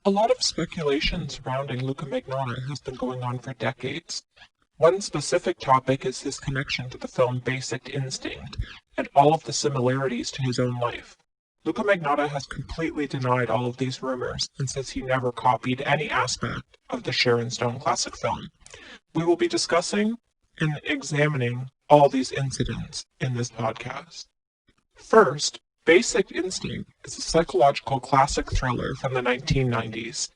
A lot of speculation surrounding Luka Magnotta has been going on for decades. One specific topic is his connection to the film Basic Instinct and all of the similarities to his own life. Luka Magnotta has completely denied all of these rumors and says he never copied any aspect of the Sharon Stone classic film. We will be discussing and examining all these incidents in this podcast. First, Basic Instinct is a psychological classic thriller from the 1990s.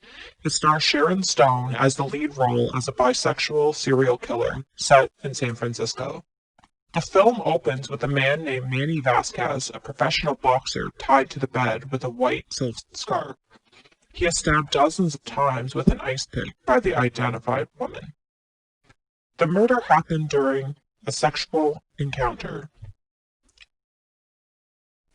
It stars Sharon Stone as the lead role as a bisexual serial killer set in San Francisco. The film opens with a man named Manny Vasquez, a professional boxer, tied to the bed with a white silk scarf. He is stabbed dozens of times with an ice pick by the identified woman. The murder happened during a sexual encounter.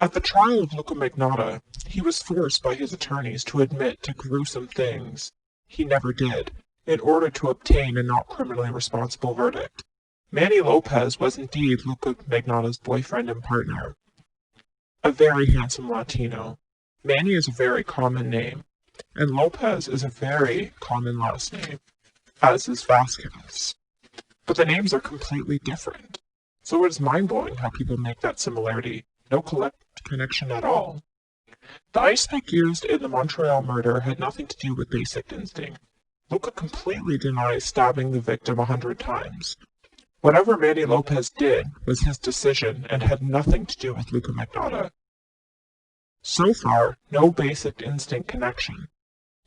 At the trial of Luka Magnotta, he was forced by his attorneys to admit to gruesome things he never did in order to obtain a not criminally responsible verdict. Manny Lopez was indeed Luka Magnotta's boyfriend and partner, a very handsome Latino. Manny is a very common name, and Lopez is a very common last name, as is Vasquez. But the names are completely different, so it is mind-blowing how people make that similarity. No connection at all. The ice pick used in the Montreal murder had nothing to do with Basic Instinct. Luka completely denies stabbing the victim 100 times. Whatever Manny Lopez did was his decision and had nothing to do with Luka Magnotta. So far, no Basic Instinct connection.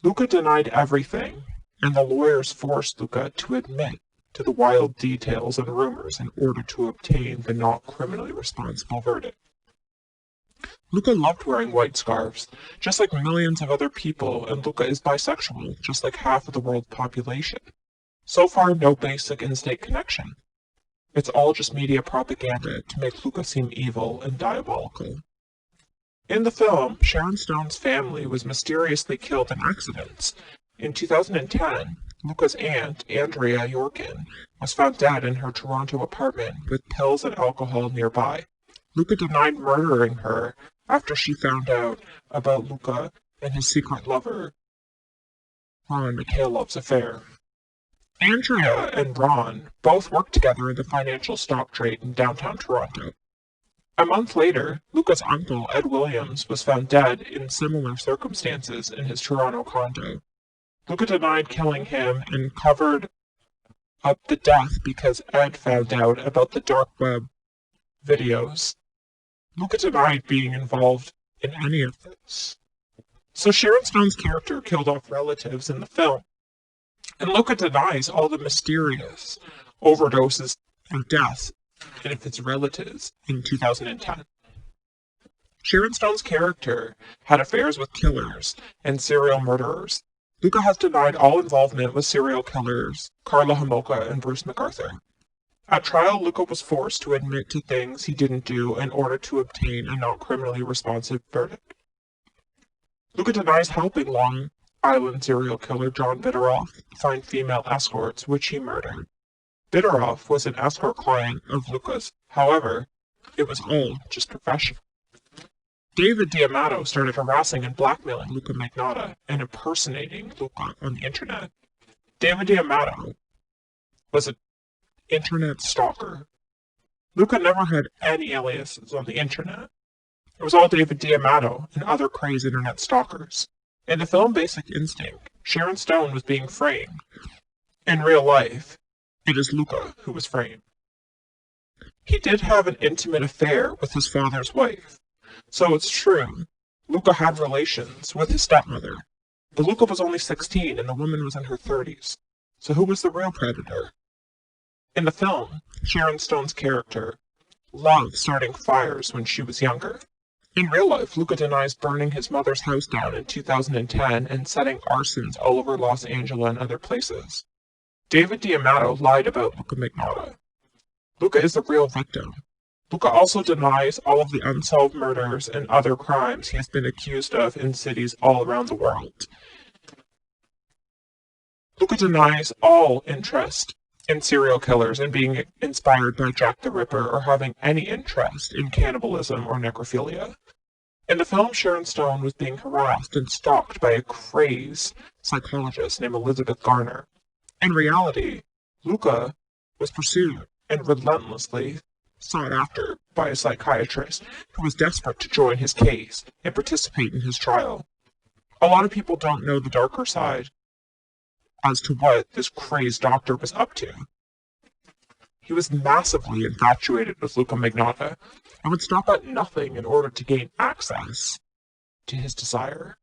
Luka denied everything, and the lawyers forced Luka to admit to the wild details and rumors in order to obtain the not criminally responsible verdict. Luka loved wearing white scarves, just like millions of other people, and Luka is bisexual, just like half of the world's population. So far, no Basic Instinct connection. It's all just media propaganda to make Luka seem evil and diabolical. In the film, Sharon Stone's family was mysteriously killed in accidents. In 2010, Luka's aunt, Andrea Yorkin, was found dead in her Toronto apartment with pills and alcohol nearby. Luka denied murdering her after she found out about Luka and his secret lover, Ron Mikhailov's affair. Andrea and Ron both worked together in the financial stock trade in downtown Toronto. A month later, Luka's uncle, Ed Williams, was found dead in similar circumstances in his Toronto condo. Luka denied killing him and covered up the death because Ed found out about the dark web videos. Luka denied being involved in any of this. So Sharon Stone's character killed off relatives in the film, and Luka denies all the mysterious overdoses and deaths of his relatives in 2010. Sharon Stone's character had affairs with killers and serial murderers. Luka has denied all involvement with serial killers Karla Homolka and Bruce McArthur. At trial, Luka was forced to admit to things he didn't do in order to obtain a not criminally responsive verdict. Luka denies helping Long Island serial killer John Bitteroff find female escorts, which he murdered. Bitteroff was an escort client of Luka's. However, it was all just professional. David D'Amato started harassing and blackmailing Luka Magnotta and impersonating Luka on the internet. David D'Amato was an internet stalker. Luka never had any aliases on the internet. It was all David D'Amato and other crazed internet stalkers. In the film Basic Instinct, Sharon Stone was being framed. In real life, it is Luka who was framed. He did have an intimate affair with his father's wife, so it's true. Luka had relations with his stepmother, but Luka was only 16 and the woman was in her 30s. So who was the real predator? In the film, Sharon Stone's character loved starting fires when she was younger. In real life, Luka denies burning his mother's house down in 2010 and setting arsons all over Los Angeles and other places. David D'Amato lied about Luka Magnotta. Luka is the real victim. Luka also denies all of the unsolved murders and other crimes he has been accused of in cities all around the world. Luka denies all interest in serial killers and being inspired by Jack the Ripper or having any interest in cannibalism or necrophilia. In the film, Sharon Stone was being harassed and stalked by a crazed psychologist named Elizabeth Garner. In reality, Luka was pursued and relentlessly sought after by a psychiatrist who was desperate to join his case and participate in his trial. A lot of people don't know the darker side as to what this crazed doctor was up to. He was massively infatuated with Luka Magnotta and would stop at nothing in order to gain access to his desire.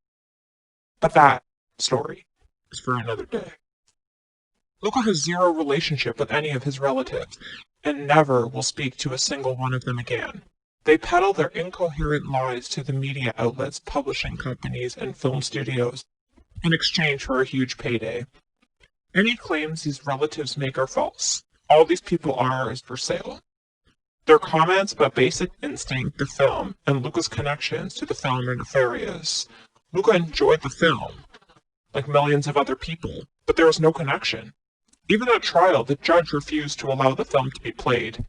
But that story is for another day. Luka has zero relationship with any of his relatives and never will speak to a single one of them again. They peddle their incoherent lies to the media outlets, publishing companies, and film studios in exchange for a huge payday. Any claims these relatives make are false. All these people are is for sale. Their comments about Basic Instinct, the film, and Luka's connections to the film are nefarious. Luka enjoyed the film, like millions of other people, but there was no connection. Even at trial, the judge refused to allow the film to be played.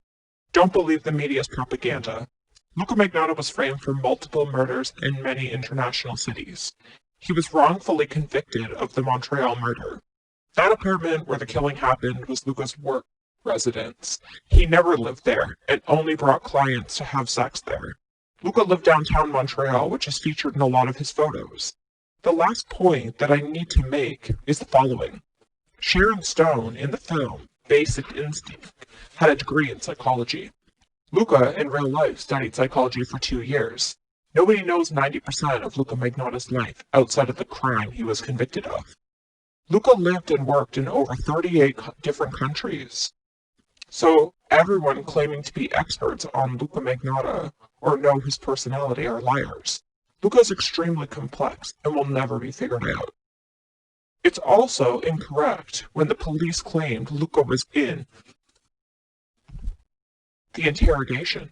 Don't believe the media's propaganda. Luka Magnotta was framed for multiple murders in many international cities. He was wrongfully convicted of the Montreal murder. That apartment where the killing happened was Luka's work residence. He never lived there and only brought clients to have sex there. Luka lived downtown Montreal, which is featured in a lot of his photos. The last point that I need to make is the following. Sharon Stone, in the film Basic Instinct, had a degree in psychology. Luka, in real life, studied psychology for 2 years. Nobody knows 90% of Luka Magnotta's life outside of the crime he was convicted of. Luka lived and worked in over 38 different countries. So everyone claiming to be experts on Luka Magnotta or know his personality are liars. Luka is extremely complex and will never be figured out. It's also incorrect when the police claimed Luka was in the interrogation,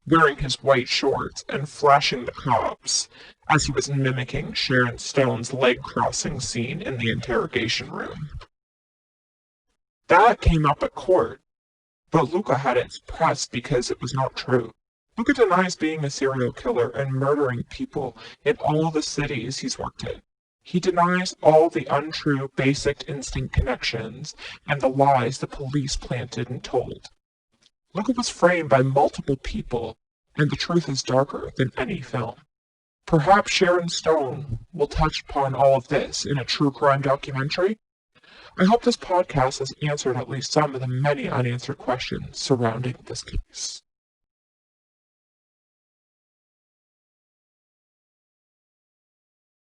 wearing his white shorts and flashing the cops as he was mimicking Sharon Stone's leg-crossing scene in the interrogation room. That came up at court, but Luka had it suppressed because it was not true. Luka denies being a serial killer and murdering people in all the cities he's worked in. He denies all the untrue Basic Instinct connections and the lies the police planted and told. Luka was framed by multiple people, and the truth is darker than any film. Perhaps Sharon Stone will touch upon all of this in a true crime documentary. I hope this podcast has answered at least some of the many unanswered questions surrounding this case.